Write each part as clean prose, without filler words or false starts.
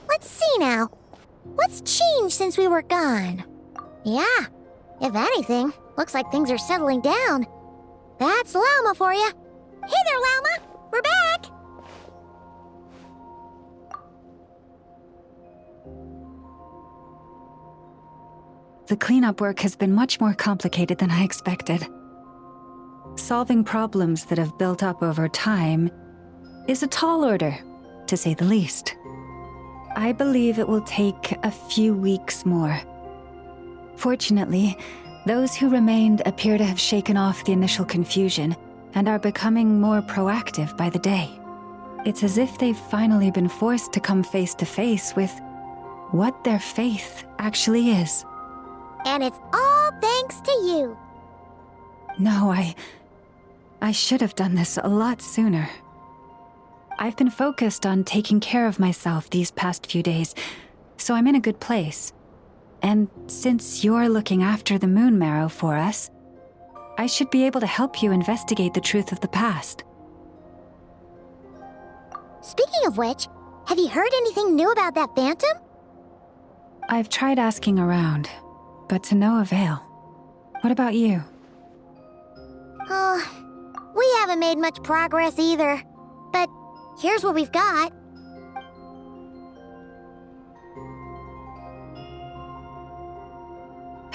Let's see now. What's changed since we were gone? Yeah, if anything, looks like things are settling down. That's Llama for you. Hey there, Llama! We're back! The cleanup work has been much more complicated than I expected. Solving problems that have built up over time is a tall order, to say the least. I believe it will take a few weeks more. Fortunately, those who remained appear to have shaken off the initial confusion and are becoming more proactive by the day. It's as if they've finally been forced to come face to face with what their faith actually is. And it's all thanks to you. No, I should have done this a lot sooner. I've been focused on taking care of myself these past few days, so I'm in a good place. And since you're looking after the Moon Marrow for us, I should be able to help you investigate the truth of the past. Speaking of which, have you heard anything new about that phantom? I've tried asking around, but to no avail. What about you? We haven't made much progress either. But here's what we've got.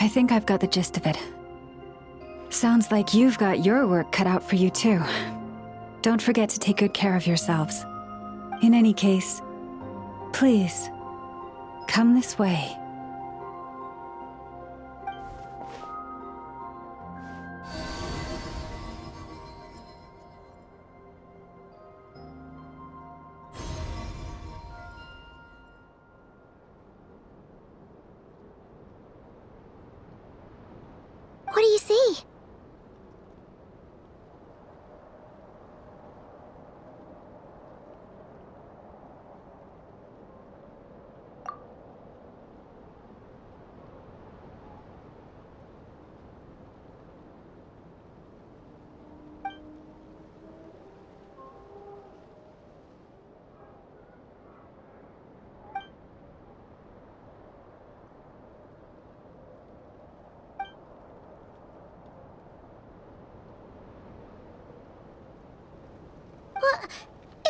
I think I've got the gist of it. Sounds like you've got your work cut out for you too. Don't forget to take good care of yourselves. In any case, please, come this way. What do you see?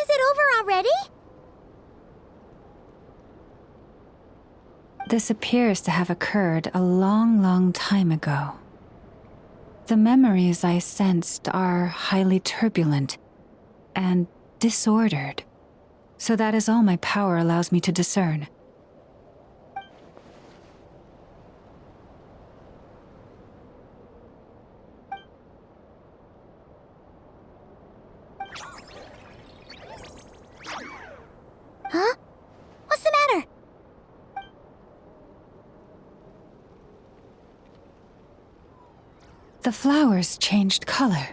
Is it over already? This appears to have occurred a long, long time ago. The memories I sensed are highly turbulent and disordered, so that is all my power allows me to discern. Huh? What's the matter? The flowers changed color.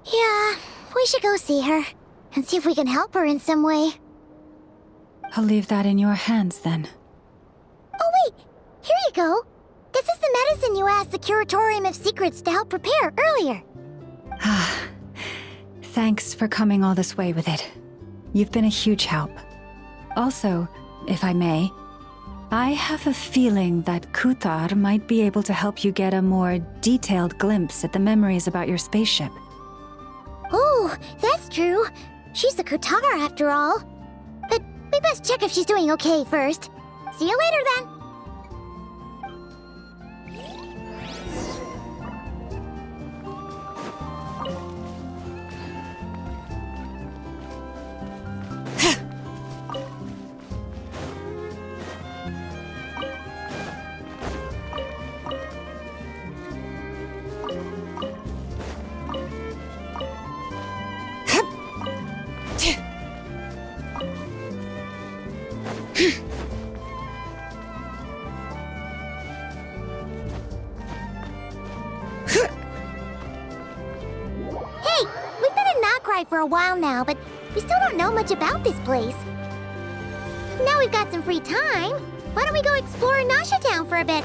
Yeah, we should go see her and see if we can help her in some way. I'll leave that in your hands then. Oh wait, here you go. This is the medicine you asked the Curatorium of Secrets to help prepare earlier. Ah, thanks for coming all this way with it. You've been a huge help. Also, if I may, I have a feeling that Kuthar might be able to help you get a more detailed glimpse at the memories about your spaceship. Oh, that's true. She's the Kutara after all. But we best check if she's doing okay first. See you later then. For a while now, but we still don't know much about this place. Now we've got some free time. Why don't we go explore Nasha Town for a a bit.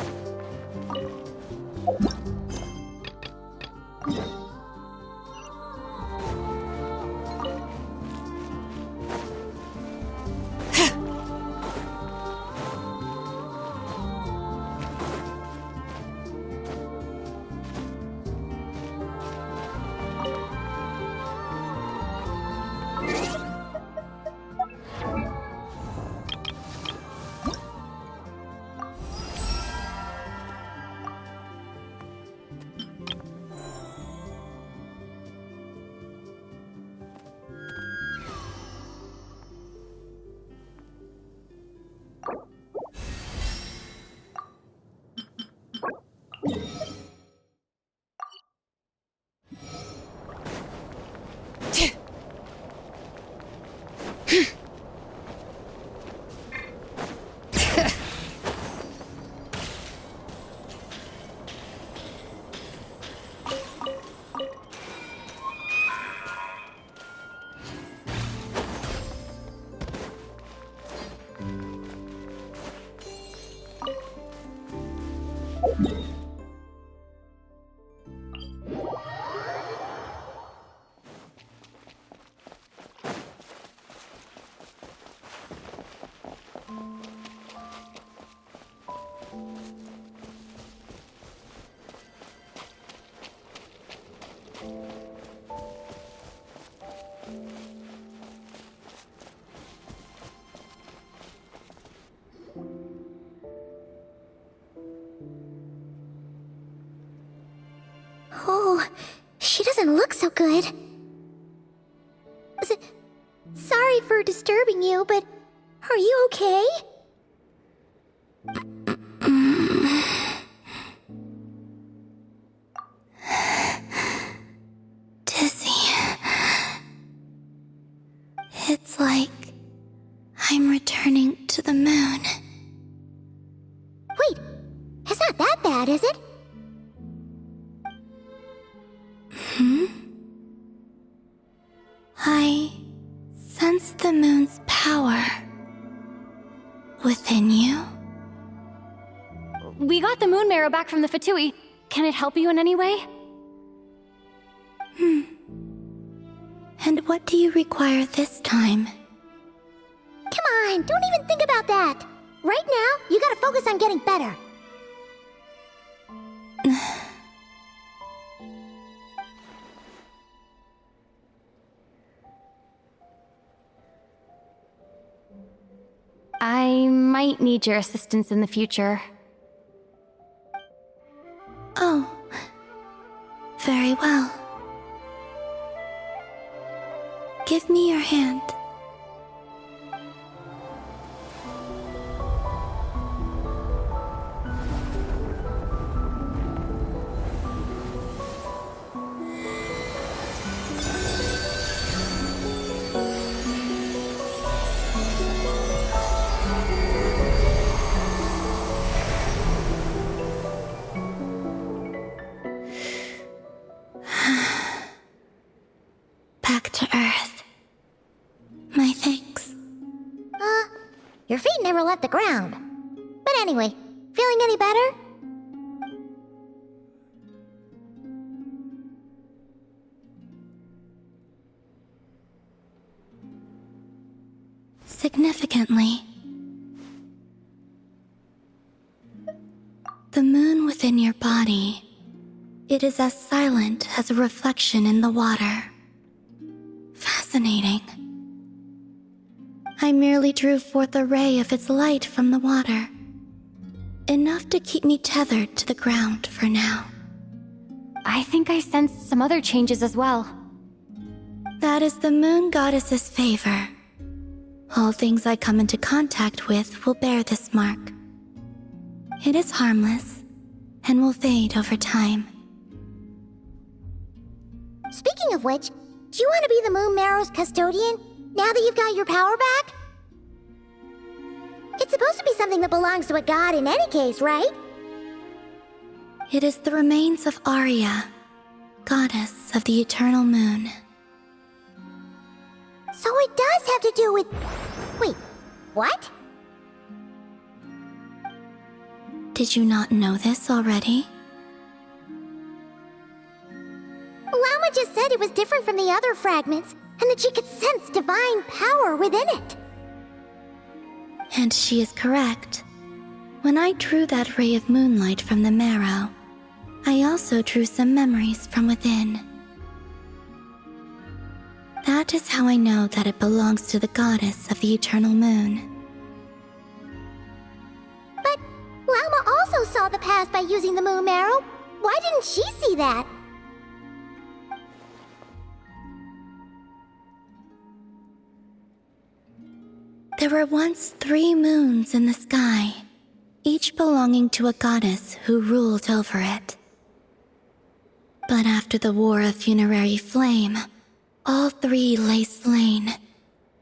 Oh, she doesn't look so good. Sorry for disturbing you, but are you okay? Dizzy. It's like I'm returning to the moon. Wait, it's not that bad, is it? I sense the moon's power within you. We got the moon marrow back from the Fatui. Can it help you in any way? And what do you require this time? Come on, don't even think about that. Right now, you gotta focus on getting better. I might need your assistance in the future. Oh, very well. Give me your hand. Back to Earth. My thanks. Your feet never left the ground. But anyway, feeling any better? Significantly, the moon within your body, it is as silent as a reflection in the water. Fascinating. I merely drew forth a ray of its light from the water. Enough to keep me tethered to the ground for now. I think I sensed some other changes as well. That is the moon goddess's favor. All things I come into contact with will bear this mark. It is harmless and will fade over time. Speaking of which, do you want to be the Moon Marrow's custodian, now that you've got your power back? It's supposed to be something that belongs to a god in any case, right? It is the remains of Arya, goddess of the eternal moon. So it does have to do with... Wait, what? Did you not know this already? Llama just said it was different from the other fragments, and that she could sense divine power within it. And she is correct. When I drew that ray of moonlight from the marrow, I also drew some memories from within. That is how I know that it belongs to the goddess of the eternal moon. But Llama also saw the past by using the moon marrow. Why didn't she see that? There were once 3 moons in the sky, each belonging to a goddess who ruled over it. But after the War of Funerary Flame, all 3 lay slain,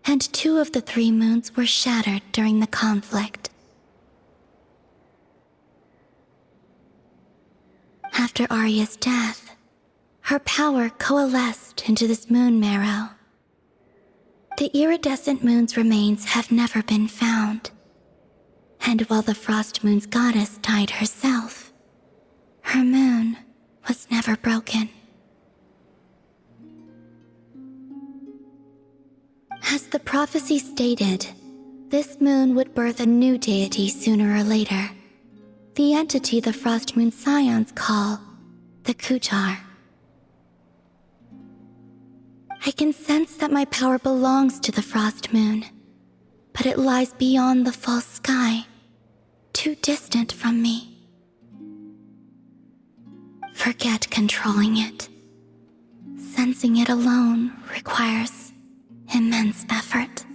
and 2 of the 3 moons were shattered during the conflict. After Arya's death, her power coalesced into this moon marrow. The iridescent moon's remains have never been found, and while the Frost Moon's goddess died herself, her moon was never broken. As the prophecy stated, this moon would birth a new deity sooner or later, the entity the Frost Moon Scions call the Kutar. I can sense that my power belongs to the Frost Moon, but it lies beyond the false sky, too distant from me. Forget controlling it. Sensing it alone requires immense effort.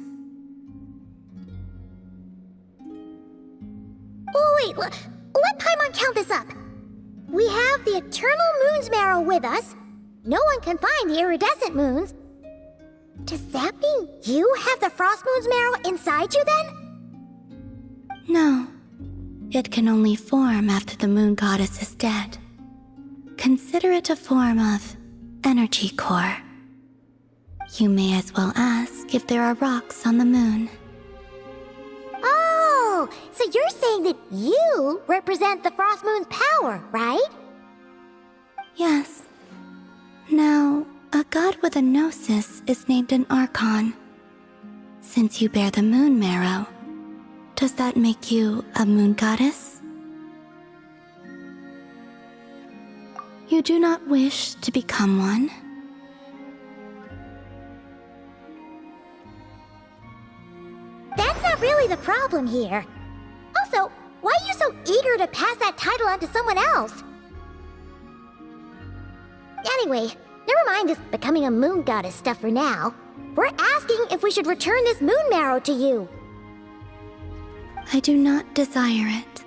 Oh, wait, let Paimon count this up. We have the Eternal Moon's marrow with us. No one can find the iridescent moons. Does that mean you have the Frost Moon's marrow inside you then? No. It can only form after the moon goddess is dead. Consider it a form of energy core. You may as well ask if there are rocks on the moon. Oh, so you're saying that you represent the Frost Moon's power, right? Yes. Now, a god with a gnosis is named an Archon. Since you bear the moon marrow, does that make you a moon goddess? You do not wish to become one? That's not really the problem here. Also, why are you so eager to pass that title on to someone else? Anyway, never mind this becoming a moon goddess stuff for now. We're asking if we should return this moon marrow to you. I do not desire it.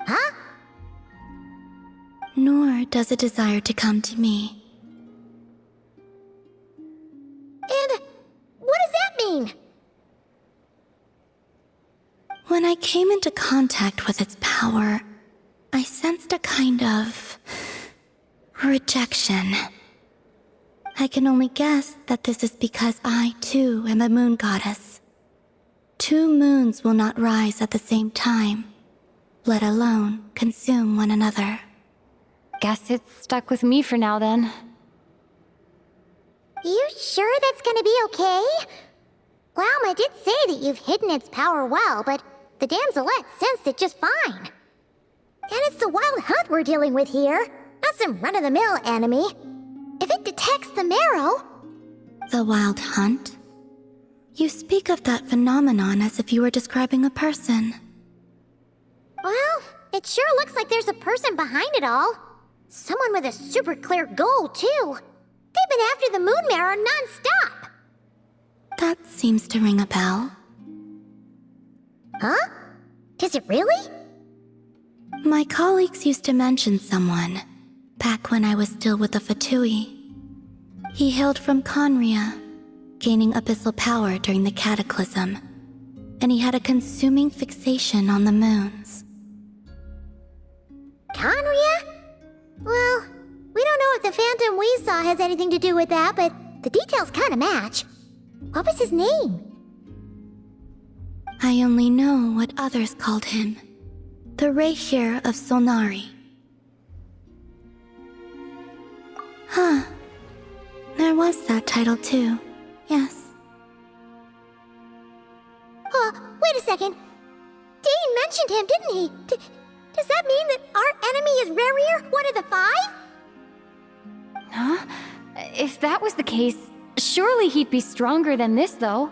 Huh? Nor does it desire to come to me. And what does that mean? When I came into contact with its power, I sensed a kind of rejection. I can only guess that this is because I, too, am a moon goddess. 2 moons will not rise at the same time, let alone consume one another. Guess it's stuck with me for now then. You sure that's gonna be okay? Llama did say that you've hidden its power well, but the damselette sensed it just fine. And it's the wild hunt we're dealing with here, not some run-of-the-mill enemy. If it detects the marrow... The wild hunt? You speak of that phenomenon as if you were describing a person. Well, it sure looks like there's a person behind it all. Someone with a super clear goal, too. They've been after the moon marrow non-stop. That seems to ring a bell. Huh? Does it really? My colleagues used to mention someone, back when I was still with the Fatui. He hailed from Conria, gaining abyssal power during the Cataclysm, and he had a consuming fixation on the moons. Conria? Well, we don't know if the phantom we saw has anything to do with that, but the details kinda match. What was his name? I only know what others called him, the Rahier of Solnari. Huh. There was that title too, yes. Wait a second. Dane mentioned him, didn't he? Does that mean that our enemy is Rarier, one of the 5? Huh? If that was the case, surely he'd be stronger than this, though.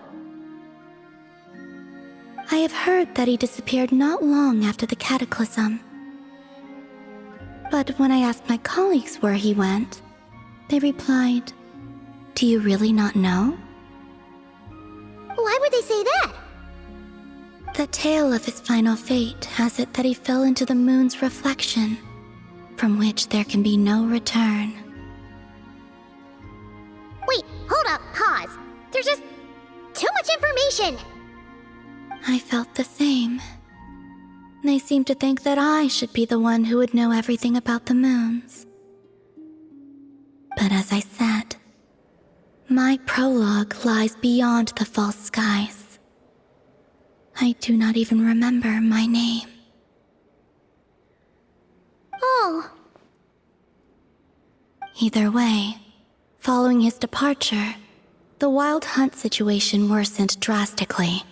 I have heard that he disappeared not long after the cataclysm. But when I asked my colleagues where he went, they replied, "Do you really not know?" Why would they say that? The tale of his final fate has it that he fell into the moon's reflection, from which there can be no return. Wait, hold up, pause. There's just too much information. I felt the same. They seemed to think that I should be the one who would know everything about the moons. But as I said, my prologue lies beyond the false skies. I do not even remember my name. Oh, Either way, following his departure, the wild hunt situation worsened drastically,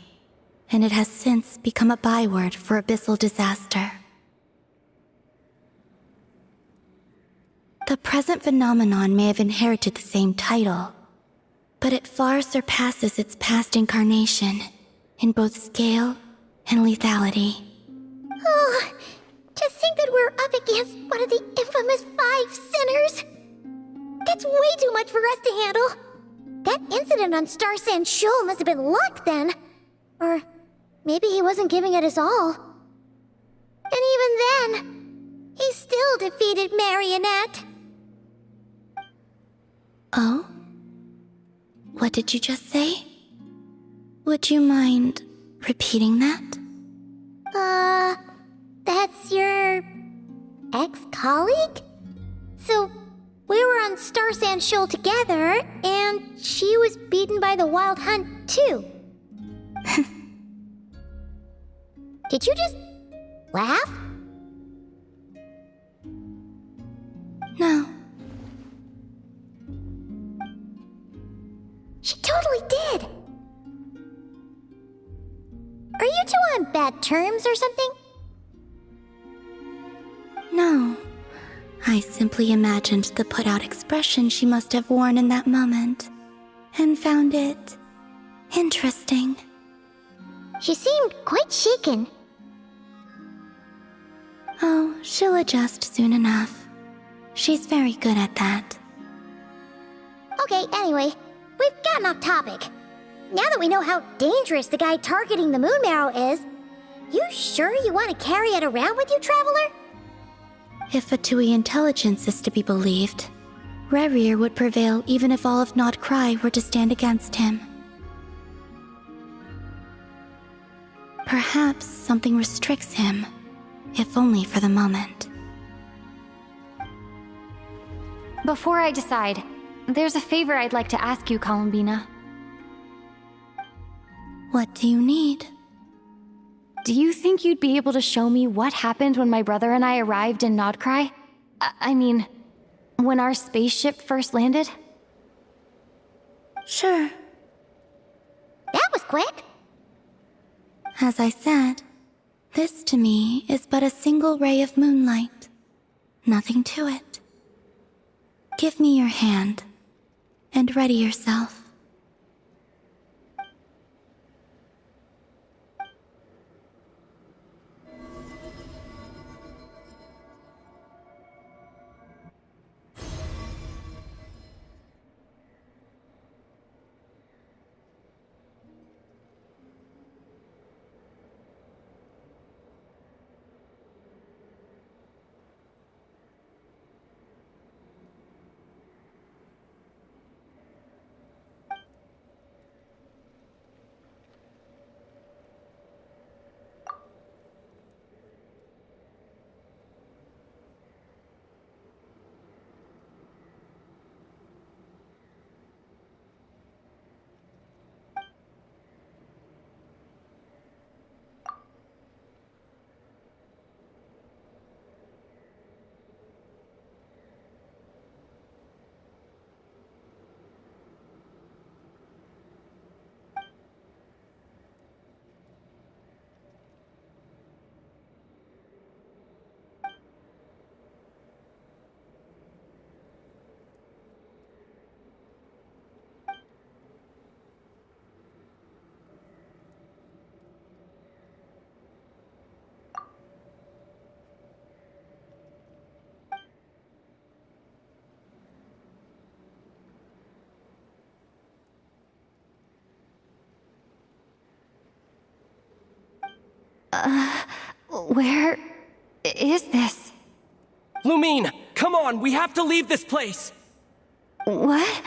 and it has since become a byword for abyssal disaster. The present phenomenon may have inherited the same title, but it far surpasses its past incarnation in both scale and lethality. oh, to think that we're up against one of the infamous 5 sinners. That's way too much for us to handle. That incident on Star Sand Shoal must have been luck then. Or maybe he wasn't giving it his all. And even then, he still defeated Marionette. Oh? What did you just say? Would you mind repeating that? That's your ex-colleague? So, we were on Star Sand Shoal together, and she was beaten by the Wild Hunt too. Did you just laugh? No. She totally did. Are you two on bad terms or something? No. I simply imagined the put-out expression she must have worn in that moment, and found it interesting. She seemed quite shaken. Oh, she'll adjust soon enough. She's very good at that. Okay, anyway, we've gotten off topic. Now that we know how dangerous the guy targeting the Moon Marrow is, you sure you want to carry it around with you, Traveler? If Fatui intelligence is to be believed, Rerir would prevail even if all of Nod Cry were to stand against him. Perhaps something restricts him, if only for the moment. Before I decide, there's a favor I'd like to ask you, Columbina. What do you need? Do you think you'd be able to show me what happened when my brother and I arrived in Nodcry? I mean, when our spaceship first landed? Sure. That was quick. As I said, this to me is but a single ray of moonlight. Nothing to it. Give me your hand, and ready yourself. Where is this? Lumine, come on, we have to leave this place! What?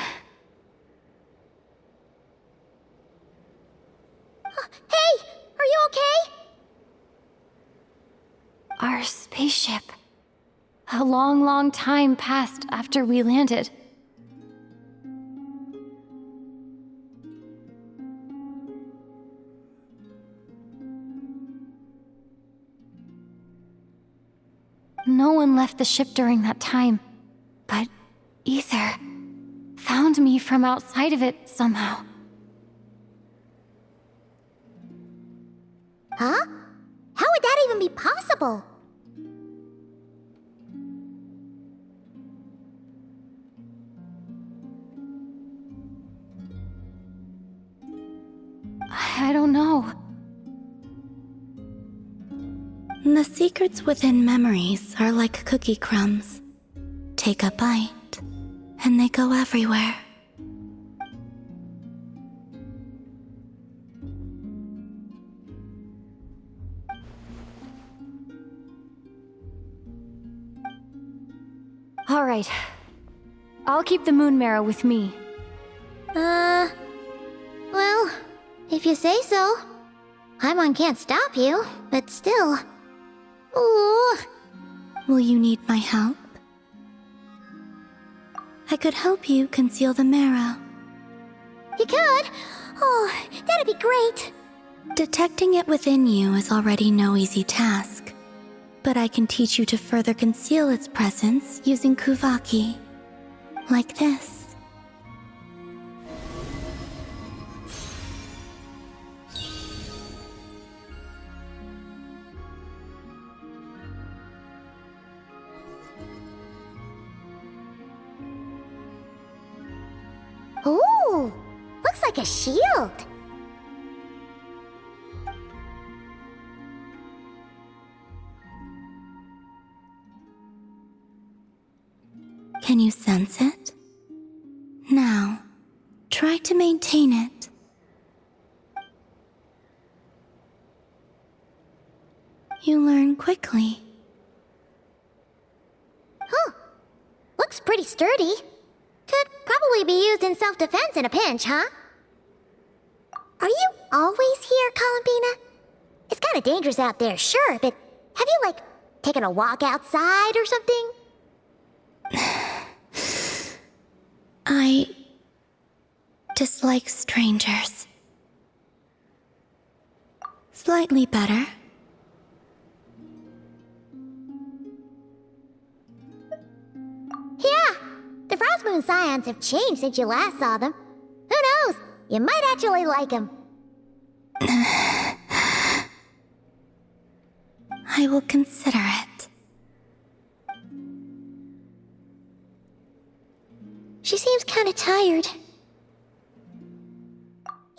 Hey, are you okay? Our spaceship. A long, long time passed after we landed. No one left the ship during that time, but Ether found me from outside of it somehow. Huh? How would that even be possible? I don't know. The secrets within memories are like cookie crumbs. Take a bite, and they go everywhere. All right. I'll keep the moon marrow with me. Well, if you say so. Paimon can't stop you, but still. Ooh. Will you need my help? I could help you conceal the marrow. You could? Oh, that'd be great. Detecting it within you is already no easy task, but I can teach you to further conceal its presence using Kuvaki. Like this. Ooh, looks like a shield. Can you sense it? Now, try to maintain it. You learn quickly. Huh. Looks pretty sturdy. Could probably be used in self-defense in a pinch, huh? Are you always here, Columbina? It's kind of dangerous out there, sure, but have you, like, taken a walk outside or something? I dislike strangers. Slightly better. Yeah, the Frost Moon Scions have changed since you last saw them. Who knows? You might actually like them. I will consider it. She seems kind of tired.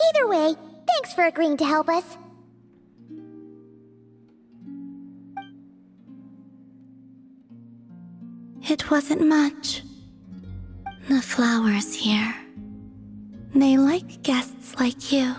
Either way, thanks for agreeing to help us. It wasn't much. The flowers here. They like guests like you.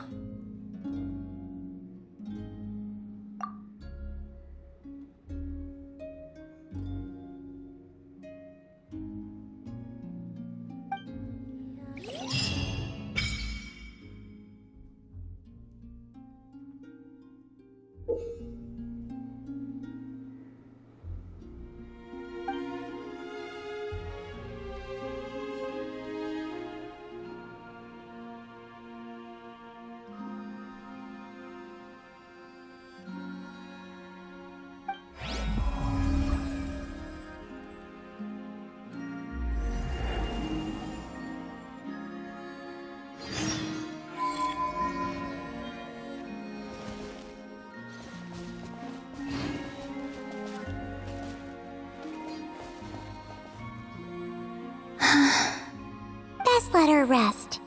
Best let her rest.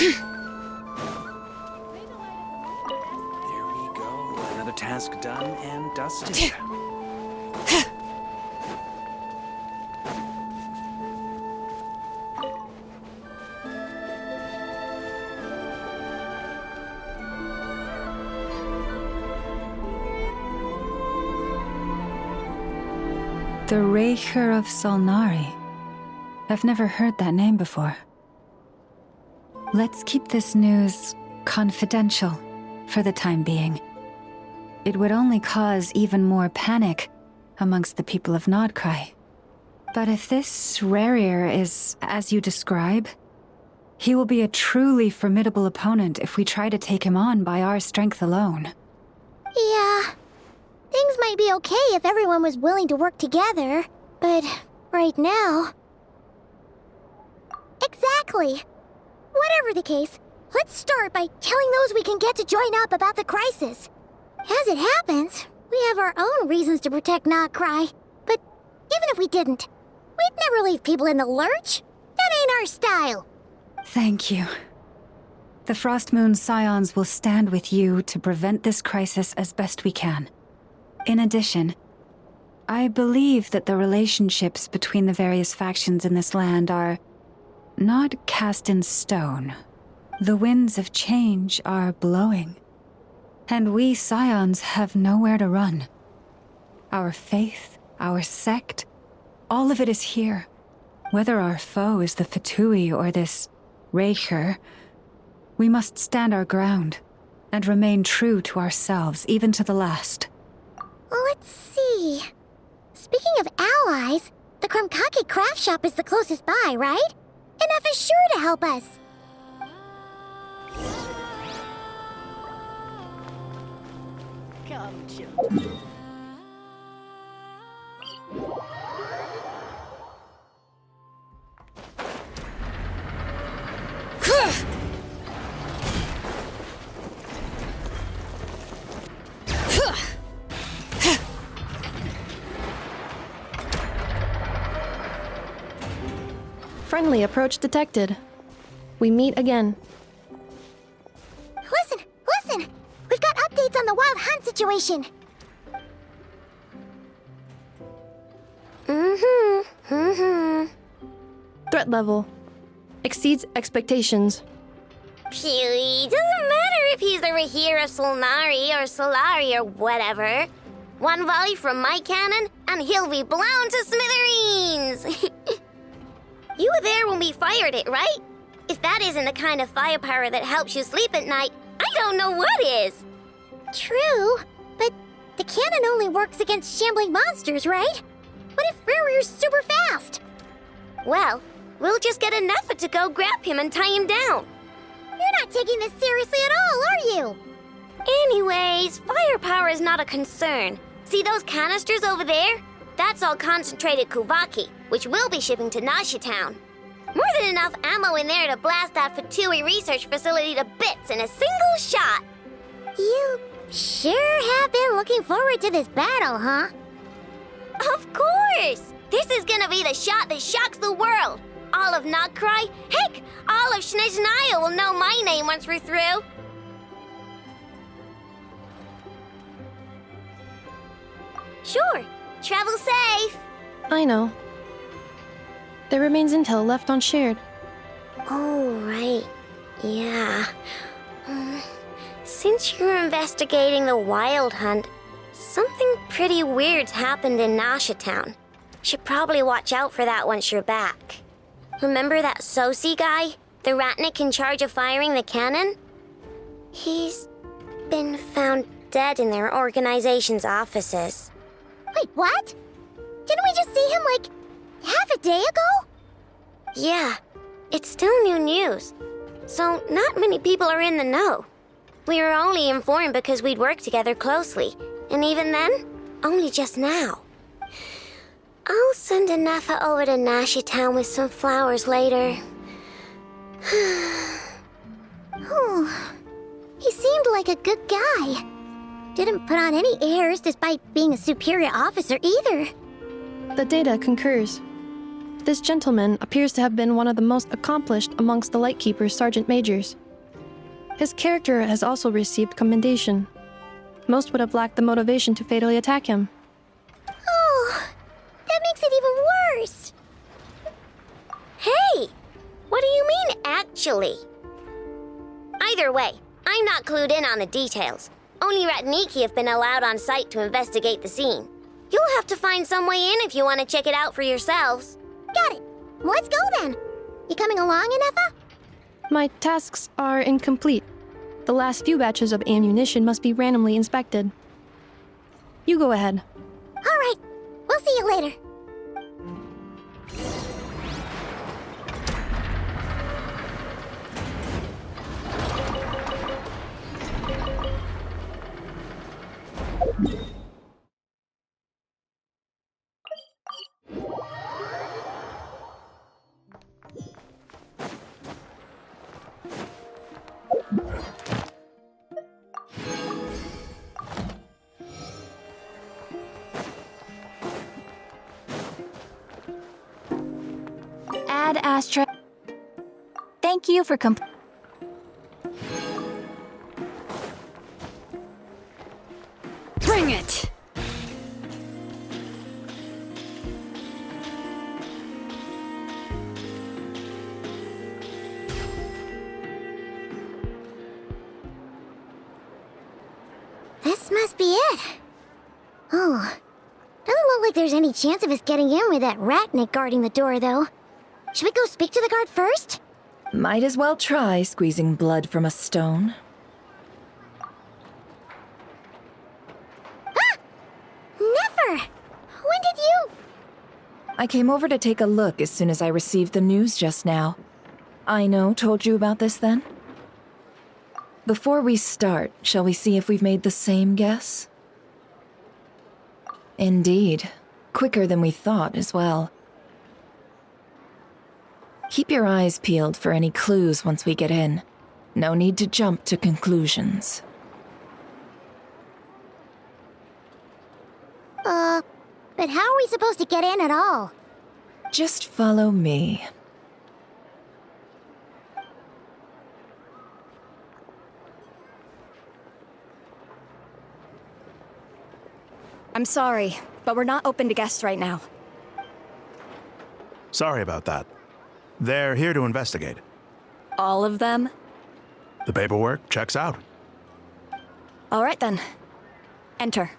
There we go. Another task done and dusted. The Raker of Solnari. I've never heard that name before. Let's keep this news confidential for the time being. It would only cause even more panic amongst the people of Nodcry. But if this Rarier is as you describe, he will be a truly formidable opponent if we try to take him on by our strength alone. Yeah. Things might be okay if everyone was willing to work together, but right now... Exactly. Whatever the case, let's start by telling those we can get to join up about the crisis. As it happens, we have our own reasons to protect Nodcry, but even if we didn't, we'd never leave people in the lurch. That ain't our style. Thank you. The Frostmoon Scions will stand with you to prevent this crisis as best we can. In addition, I believe that the relationships between the various factions in this land are not cast in stone. The winds of change are blowing, and we Scions have nowhere to run. Our faith, our sect, all of it is here. Whether our foe is the Fatui or this Raker, we must stand our ground and remain true to ourselves, even to the last. Let's see. Speaking of allies, the Krumkake craft shop is the closest by, right? Enough is sure to help us. Come, children. Friendly approach detected. We meet again. Listen! We've got updates on the Wild Hunt situation. Threat level exceeds expectations. Phew, doesn't matter if he's the Rahira Solnari or Solari or whatever. One volley from my cannon, and he'll be blown to smithereens! You were there when we fired it, right? If that isn't the kind of firepower that helps you sleep at night, I don't know what is! True, but the cannon only works against shambling monsters, right? What if Rarier's super fast? Well, we'll just get an effort to go grab him and tie him down. You're not taking this seriously at all, are you? Anyways, firepower is not a concern. See those canisters over there? That's all concentrated Kuvaki, which we'll be shipping to Nasha Town. More than enough ammo in there to blast that Fatui research facility to bits in a single shot. You sure have been looking forward to this battle, huh? Of course! This is gonna be the shot that shocks the world. All of Nodcry, heck, all of Snezhnaya will know my name once we're through. Sure, travel safe. I know. There remains intel left unshared. Oh, right. Yeah. Since you're investigating the Wild Hunt, something pretty weird's happened in Nasha Town. Should probably watch out for that once you're back. Remember that Sosi guy? The Ratnik in charge of firing the cannon? He's been found dead in their organization's offices. Wait, what? Didn't we just see him, like, half a day ago? Yeah, it's still new news. So not many people are in the know. We were only informed because we'd worked together closely. And even then, only just now. I'll send a Nefa over to Nashi Town with some flowers later. Oh, he seemed like a good guy. Didn't put on any airs despite being a superior officer either. The data concurs. This gentleman appears to have been one of the most accomplished amongst the Lightkeeper's sergeant majors. His character has also received commendation. Most would have lacked the motivation to fatally attack him. Oh, that makes it even worse. Hey! What do you mean, actually? Either way, I'm not clued in on the details. Only Ratniki have been allowed on site to investigate the scene. You'll have to find some way in if you want to check it out for yourselves. Got it. Let's go then. You coming along, Inefa? My tasks are incomplete. The last few batches of ammunition must be randomly inspected. You go ahead. All right. We'll see you later. Ad Astra. Thank you for Bring it! This must be it. Oh, doesn't look like there's any chance of us getting in with that Ratnik guarding the door, though. Should we go speak to the guard first? Might as well try squeezing blood from a stone. Ah! Never! When did you... I came over to take a look as soon as I received the news just now. Aino told you about this then? Before we start, shall we see if we've made the same guess? Indeed. Quicker than we thought as well. Keep your eyes peeled for any clues once we get in. No need to jump to conclusions. But how are we supposed to get in at all? Just follow me. I'm sorry, but we're not open to guests right now. Sorry about that. They're here to investigate. All of them? The paperwork checks out. All right then. Enter.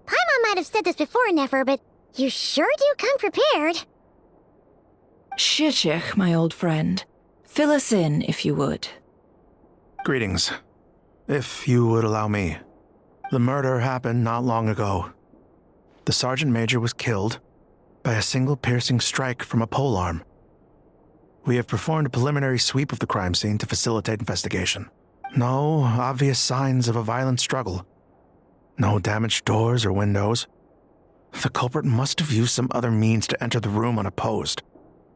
Paimon might have said this before, Nefer, but you sure do come prepared. Shishich, my old friend. Fill us in, if you would. Greetings. If you would allow me. The murder happened not long ago. The Sergeant Major was killed by a single piercing strike from a polearm. We have performed a preliminary sweep of the crime scene to facilitate investigation. No obvious signs of a violent struggle. No damaged doors or windows. The culprit must have used some other means to enter the room unopposed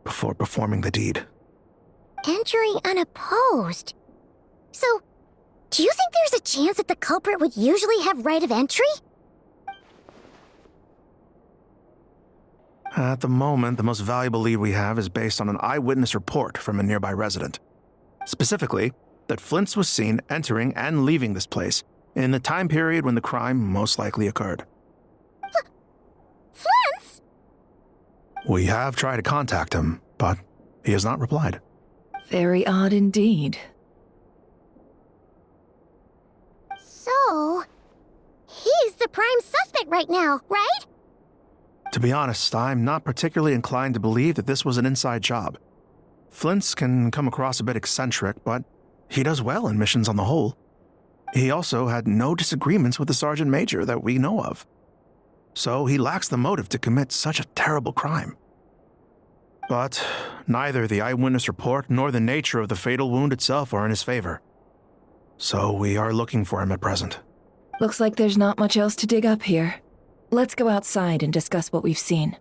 before performing the deed. Entering unopposed? So, do you think there's a chance that the culprit would usually have right of entry? At the moment, the most valuable lead we have is based on an eyewitness report from a nearby resident. Specifically, that Flint's was seen entering and leaving this place in the time period when the crime most likely occurred. Flint's? We have tried to contact him, but he has not replied. Very odd indeed. So, he's the prime suspect right now, right? To be honest, I'm not particularly inclined to believe that this was an inside job. Flint's can come across a bit eccentric, but he does well in missions on the whole. He also had no disagreements with the Sergeant Major that we know of. So he lacks the motive to commit such a terrible crime. But neither the eyewitness report nor the nature of the fatal wound itself are in his favor. So we are looking for him at present. Looks like there's not much else to dig up here. Let's go outside and discuss what we've seen.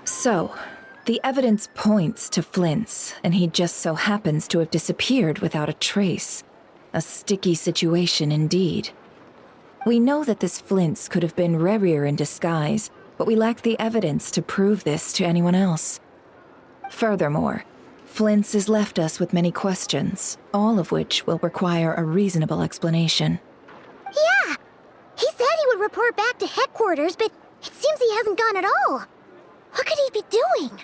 So, the evidence points to Flint's, and he just so happens to have disappeared without a trace. A sticky situation indeed. We know that this Flint's could have been Rerir in disguise, but we lack the evidence to prove this to anyone else. Furthermore, Flint's has left us with many questions, all of which will require a reasonable explanation. Yeah! He said he would report back to headquarters, but it seems he hasn't gone at all. What could he be doing?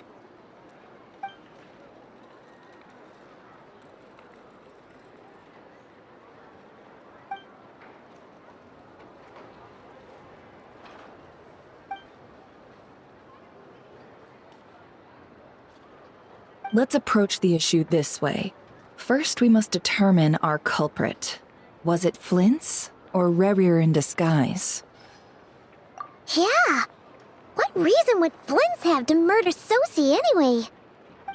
Let's approach the issue this way. First, we must determine our culprit. Was it Flint's or Rerir in disguise? Yeah! What reason would Flint's have to murder Sosie anyway?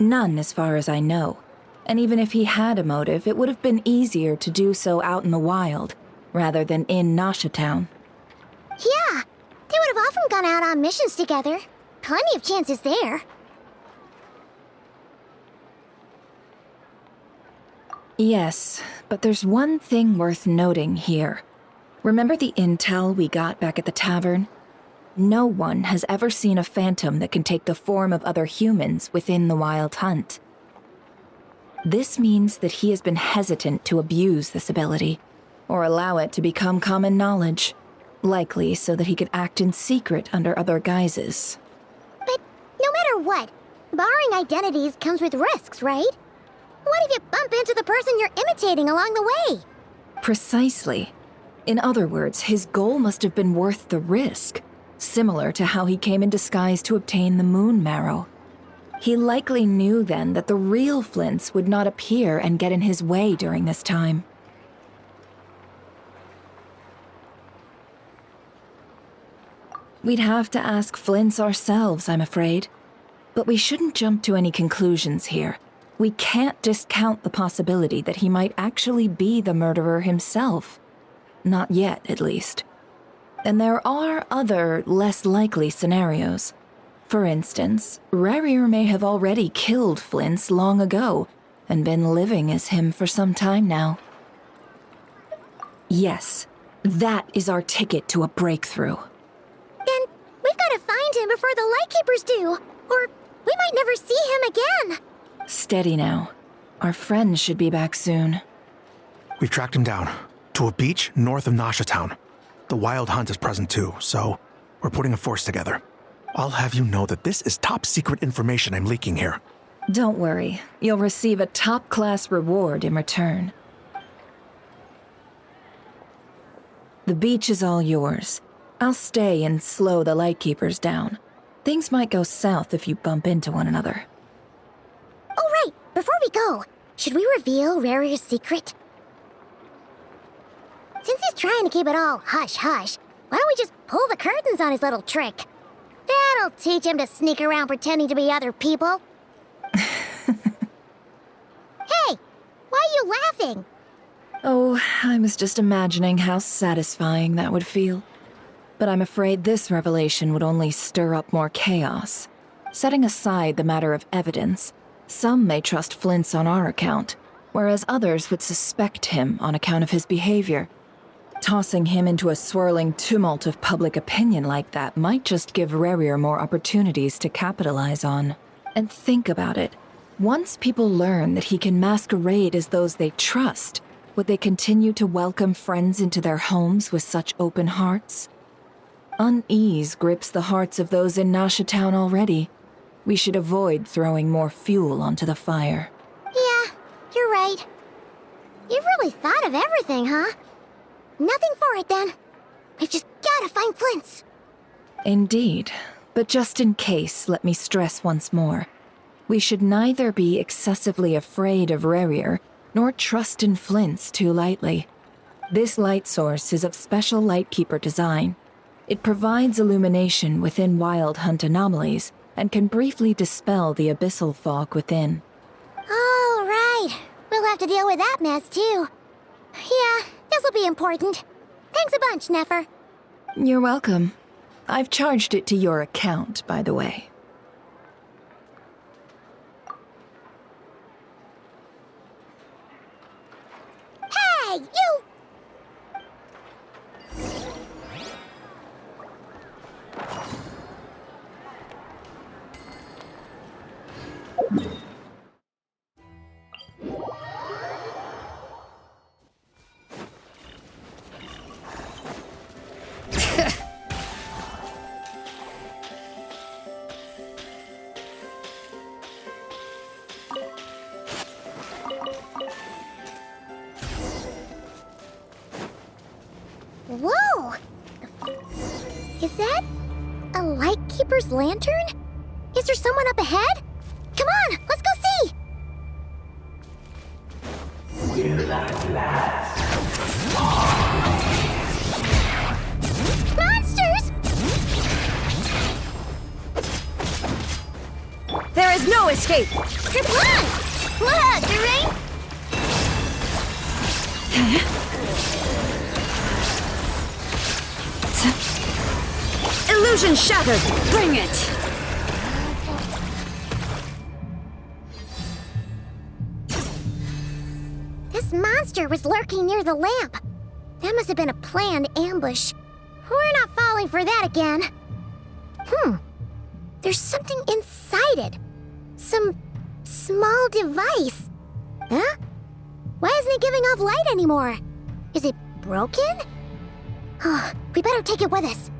None, as far as I know. And even if he had a motive, it would have been easier to do so out in the wild, rather than in Nasha Town. Yeah! They would have often gone out on missions together. Plenty of chances there. Yes, but there's one thing worth noting here. Remember the intel we got back at the tavern? No one has ever seen a phantom that can take the form of other humans within the Wild Hunt. This means that he has been hesitant to abuse this ability, or allow it to become common knowledge, likely so that he could act in secret under other guises. But no matter what, borrowing identities comes with risks, right? What if you bump into the person you're imitating along the way? Precisely. In other words, his goal must have been worth the risk, similar to how he came in disguise to obtain the moon marrow. He likely knew then that the real Flint's would not appear and get in his way during this time. We'd have to ask Flint's ourselves, I'm afraid. But we shouldn't jump to any conclusions here. We can't discount the possibility that he might actually be the murderer himself. Not yet, at least. And there are other, less likely scenarios. For instance, Rerir may have already killed Flint's long ago, and been living as him for some time now. Yes, that is our ticket to a breakthrough. Then we've got to find him before the Lightkeepers do, or we might never see him again. Steady now. Our friend should be back soon. We've tracked him down to a beach north of Nasha Town. The Wild Hunt is present too, so we're putting a force together. I'll have you know that this is top secret information I'm leaking here. Don't worry. You'll receive a top-class reward in return. The beach is all yours. I'll stay and slow the Lightkeepers down. Things might go south if you bump into one another. Oh, right. Before we go, should we reveal Rarir's secret? Since he's trying to keep it all hush-hush, why don't we just pull the curtains on his little trick? That'll teach him to sneak around pretending to be other people. Hey! Why are you laughing? Oh, I was just imagining how satisfying that would feel. But I'm afraid this revelation would only stir up more chaos. Setting aside the matter of evidence, some may trust Flint's on our account, whereas others would suspect him on account of his behavior. Tossing him into a swirling tumult of public opinion like that might just give Rarier more opportunities to capitalize on. And think about it. Once people learn that he can masquerade as those they trust, would they continue to welcome friends into their homes with such open hearts? Unease grips the hearts of those in Nasha Town already. We should avoid throwing more fuel onto the fire. Yeah, you're right. You really thought of everything, huh? Nothing for it, then. We've just gotta find Flint's. Indeed. But just in case, let me stress once more. We should neither be excessively afraid of Rarier, nor trust in Flint's too lightly. This light source is of special Lightkeeper design. It provides illumination within Wild Hunt anomalies, and can briefly dispel the abyssal fog within. Oh, right. We'll have to deal with that mess, too. Yeah, this'll be important. Thanks a bunch, Nefer. You're welcome. I've charged it to your account, by the way. Hey, you! Whoa! Is that a Lightkeeper's lantern? Is there someone up ahead? Come on, let's go see! Will at last. Monsters! There is no escape! Kerplunk! Look, the rain! Illusion shattered! Bring it! This monster was lurking near the lamp. That must have been a planned ambush. We're not falling for that again. There's something inside it. Some small device. Huh? Why isn't it giving off light anymore? Is it broken? Oh, we better take it with us.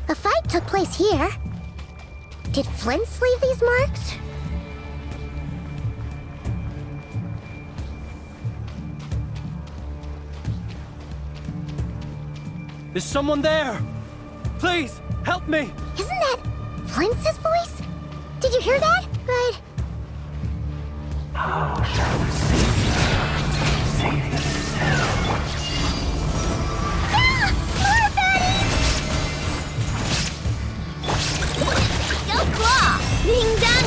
A fight took place here. Did Flint's leave these marks? Is someone there? Please, help me! Isn't that Flint's voice? Did you hear that? But... How shall we save themselves? Ah! More baddies! Go claw! Ding dong!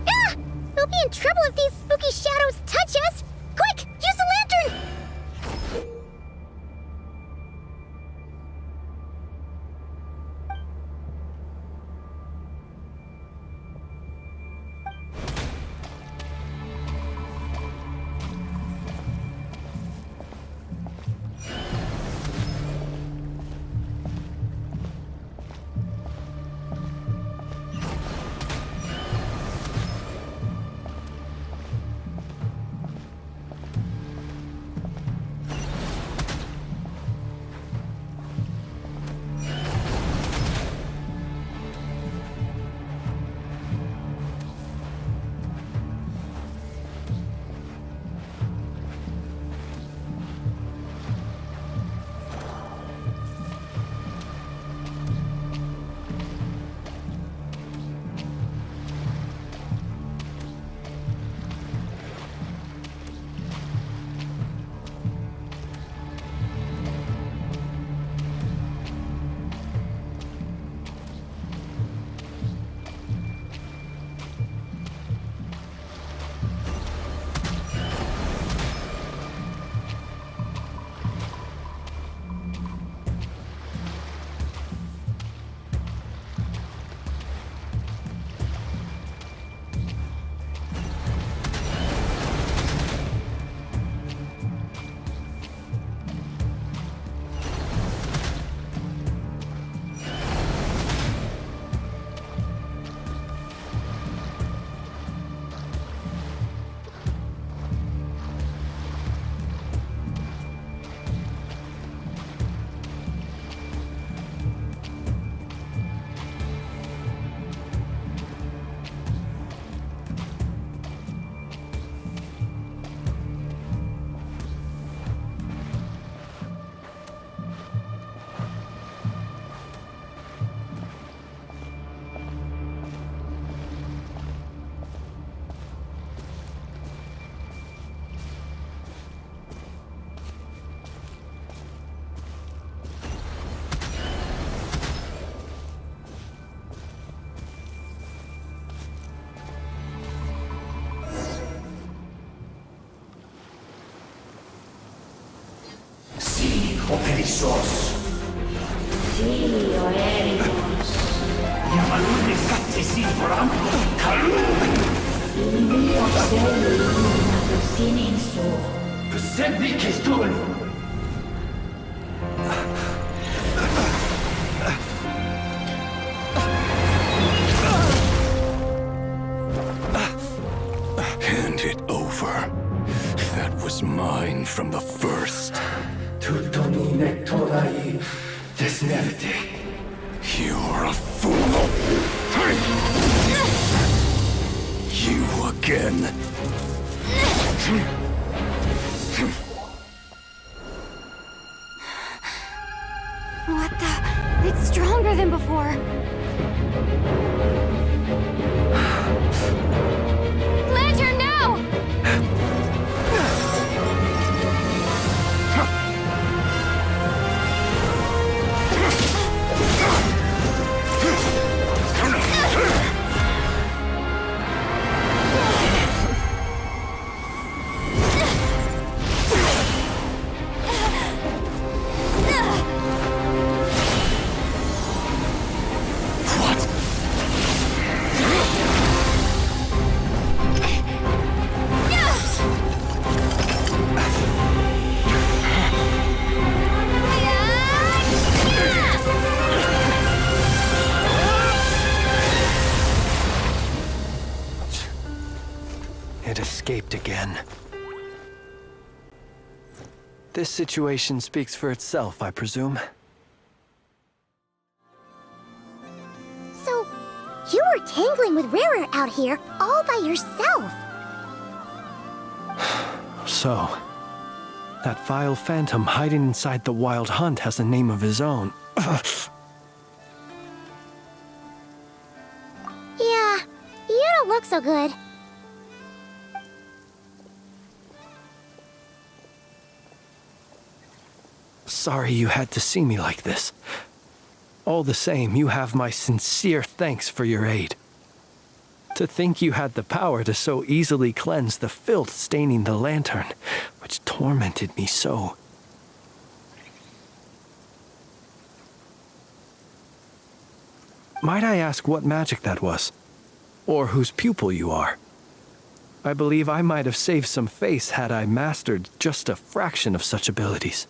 Ah! We'll be in trouble if these spooky shadows touch us! Quick! Use the lantern! o perezosos. Silio eremos. Yamalune kattesin vorambos kalu. Ilmi obselu illuminato sininso. Besembi kestun. Hand it over. That was mine from the first. Tutto mine torai desnerte. You're a fool. You again. What the? It's stronger than before. Lantern, now! It escaped again. This situation speaks for itself, I presume. So, you were tangling with Rarer out here all by yourself. So, that vile phantom hiding inside the Wild Hunt has a name of his own. Yeah, you don't look so good. Sorry you had to see me like this. All the same, you have my sincere thanks for your aid. To think you had the power to so easily cleanse the filth staining the lantern, which tormented me so. Might I ask what magic that was? Or whose pupil you are? I believe I might have saved some face had I mastered just a fraction of such abilities.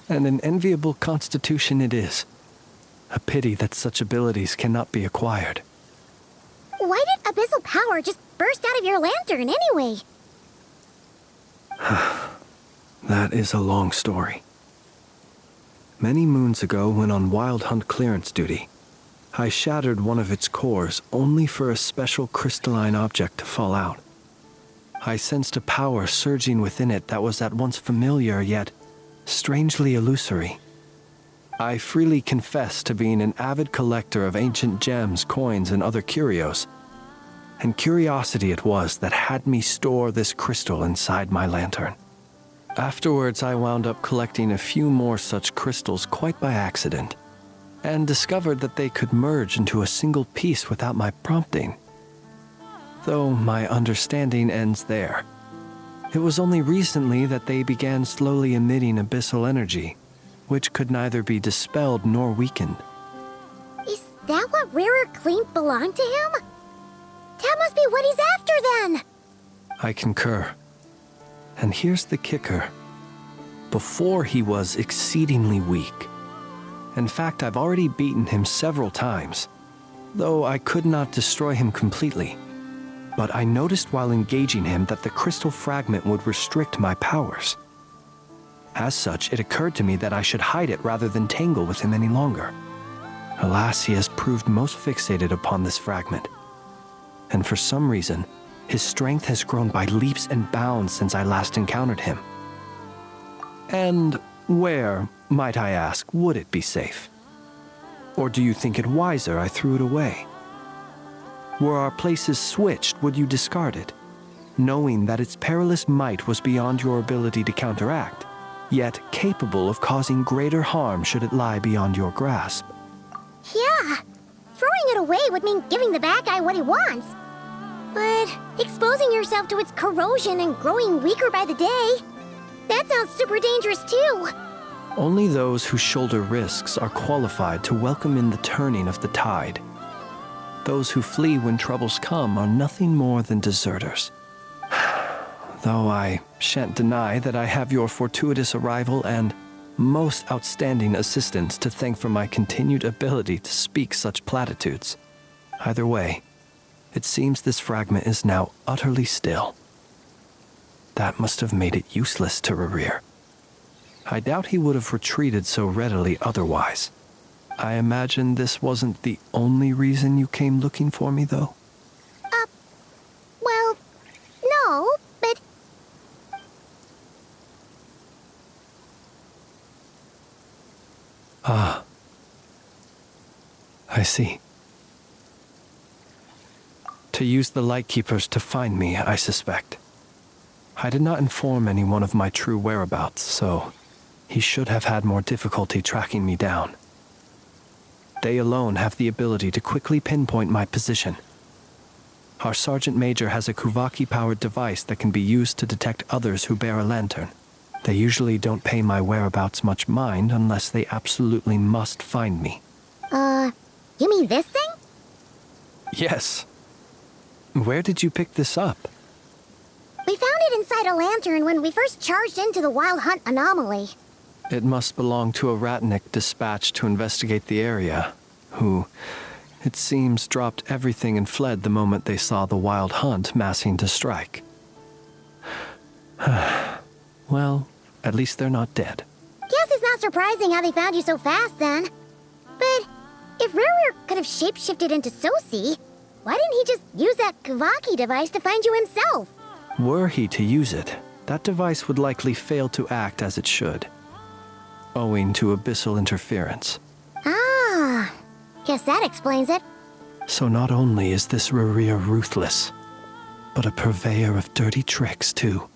And an enviable constitution it is. A pity that such abilities cannot be acquired. Why did abyssal power just burst out of your lantern anyway? That is a long story. Many moons ago, when on Wild Hunt clearance duty, I shattered one of its cores only for a special crystalline object to fall out. I sensed a power surging within it that was at once familiar yet strangely illusory. I freely confess to being an avid collector of ancient gems, coins, and other curios. And curiosity it was that had me store this crystal inside my lantern. Afterwards, I wound up collecting a few more such crystals quite by accident, and discovered that they could merge into a single piece without my prompting. Though my understanding ends there. It was only recently that they began slowly emitting abyssal energy, which could neither be dispelled nor weakened. Is that what Rarer claimed belonged to him? That must be what he's after then! I concur. And here's the kicker. Before he was exceedingly weak. In fact, I've already beaten him several times, though I could not destroy him completely. But I noticed while engaging him that the crystal fragment would restrict my powers. As such, it occurred to me that I should hide it rather than tangle with him any longer. Alas, he has proved most fixated upon this fragment. And for some reason, his strength has grown by leaps and bounds since I last encountered him. And where, might I ask, would it be safe? Or do you think it wiser I threw it away? Were our places switched, would you discard it? knowing that its perilous might was beyond your ability to counteract, yet capable of causing greater harm should it lie beyond your grasp. Yeah, throwing it away would mean giving the bad guy what he wants. But exposing yourself to its corrosion and growing weaker by the day, that sounds super dangerous too. Only those who shoulder risks are qualified to welcome in the turning of the tide. Those who flee when troubles come are nothing more than deserters. Though I shan't deny that I have your fortuitous arrival and most outstanding assistance to thank for my continued ability to speak such platitudes. Either way, it seems this fragment is now utterly still. That must have made it useless to Rerir. I doubt he would have retreated so readily otherwise. I imagine this wasn't the only reason you came looking for me, though? Well, no, but... Ah. I see. To use the Lightkeepers to find me, I suspect. I did not inform anyone of my true whereabouts, so he should have had more difficulty tracking me down. They alone have the ability to quickly pinpoint my position. Our Sergeant Major has a Kuvaki-powered device that can be used to detect others who bear a lantern. They usually don't pay my whereabouts much mind unless they absolutely must find me. You mean this thing? Yes. Where did you pick this up? We found it inside a lantern when we first charged into the Wild Hunt anomaly. It must belong to a Ratnik dispatched to investigate the area, who, it seems, dropped everything and fled the moment they saw the Wild Hunt massing to strike. Well, at least they're not dead. Guess it's not surprising how they found you so fast, then. But if Rerir could have shapeshifted into Sosi, why didn't he just use that Kavaki device to find you himself? Were he to use it, that device would likely fail to act as it should, owing to abyssal interference. Ah, guess that explains it. So not only is this Rerir ruthless, but a purveyor of dirty tricks, too.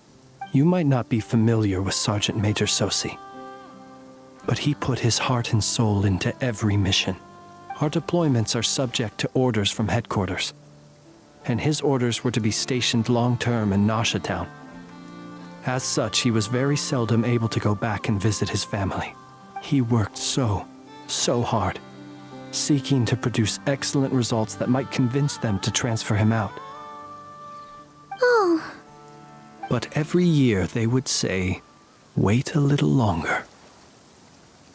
You might not be familiar with Sergeant Major Sosi, but he put his heart and soul into every mission. Our deployments are subject to orders from headquarters, and his orders were to be stationed long-term in Nasha Town. As such, he was very seldom able to go back and visit his family. He worked so hard, seeking to produce excellent results that might convince them to transfer him out. Oh. But every year they would say, "Wait a little longer.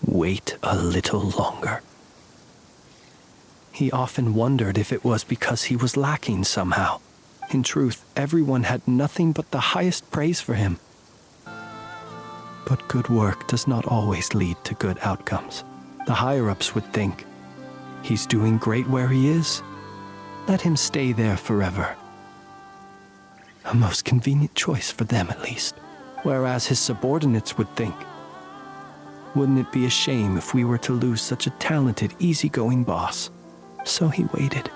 Wait a little longer." He often wondered if it was because he was lacking somehow. In truth, everyone had nothing but the highest praise for him. But good work does not always lead to good outcomes. The higher-ups would think, he's doing great where he is. Let him stay there forever. A most convenient choice for them, at least. Whereas his subordinates would think, wouldn't it be a shame if we were to lose such a talented, easygoing boss? So he waited.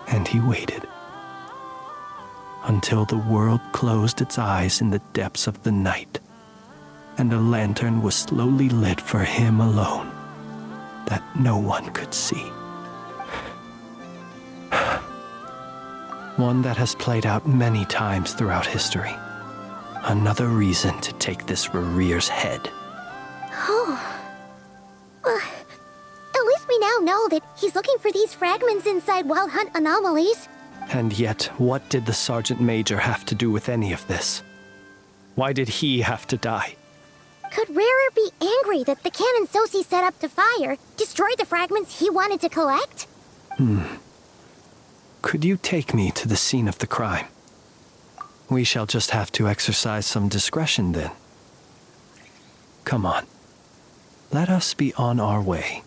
And he waited. Until the world closed its eyes in the depths of the night, and a lantern was slowly lit for him alone, that no one could see. One that has played out many times throughout history. Another reason to take this Rerir's head. Oh. At least we now know that he's looking for these fragments inside Wild Hunt anomalies. And yet, what did the Sergeant Major have to do with any of this? Why did he have to die? Could Rerir be angry that the cannon Sosi set up to fire destroyed the fragments he wanted to collect? Could you take me to the scene of the crime? We shall just have to exercise some discretion then. Come on. Let us be on our way.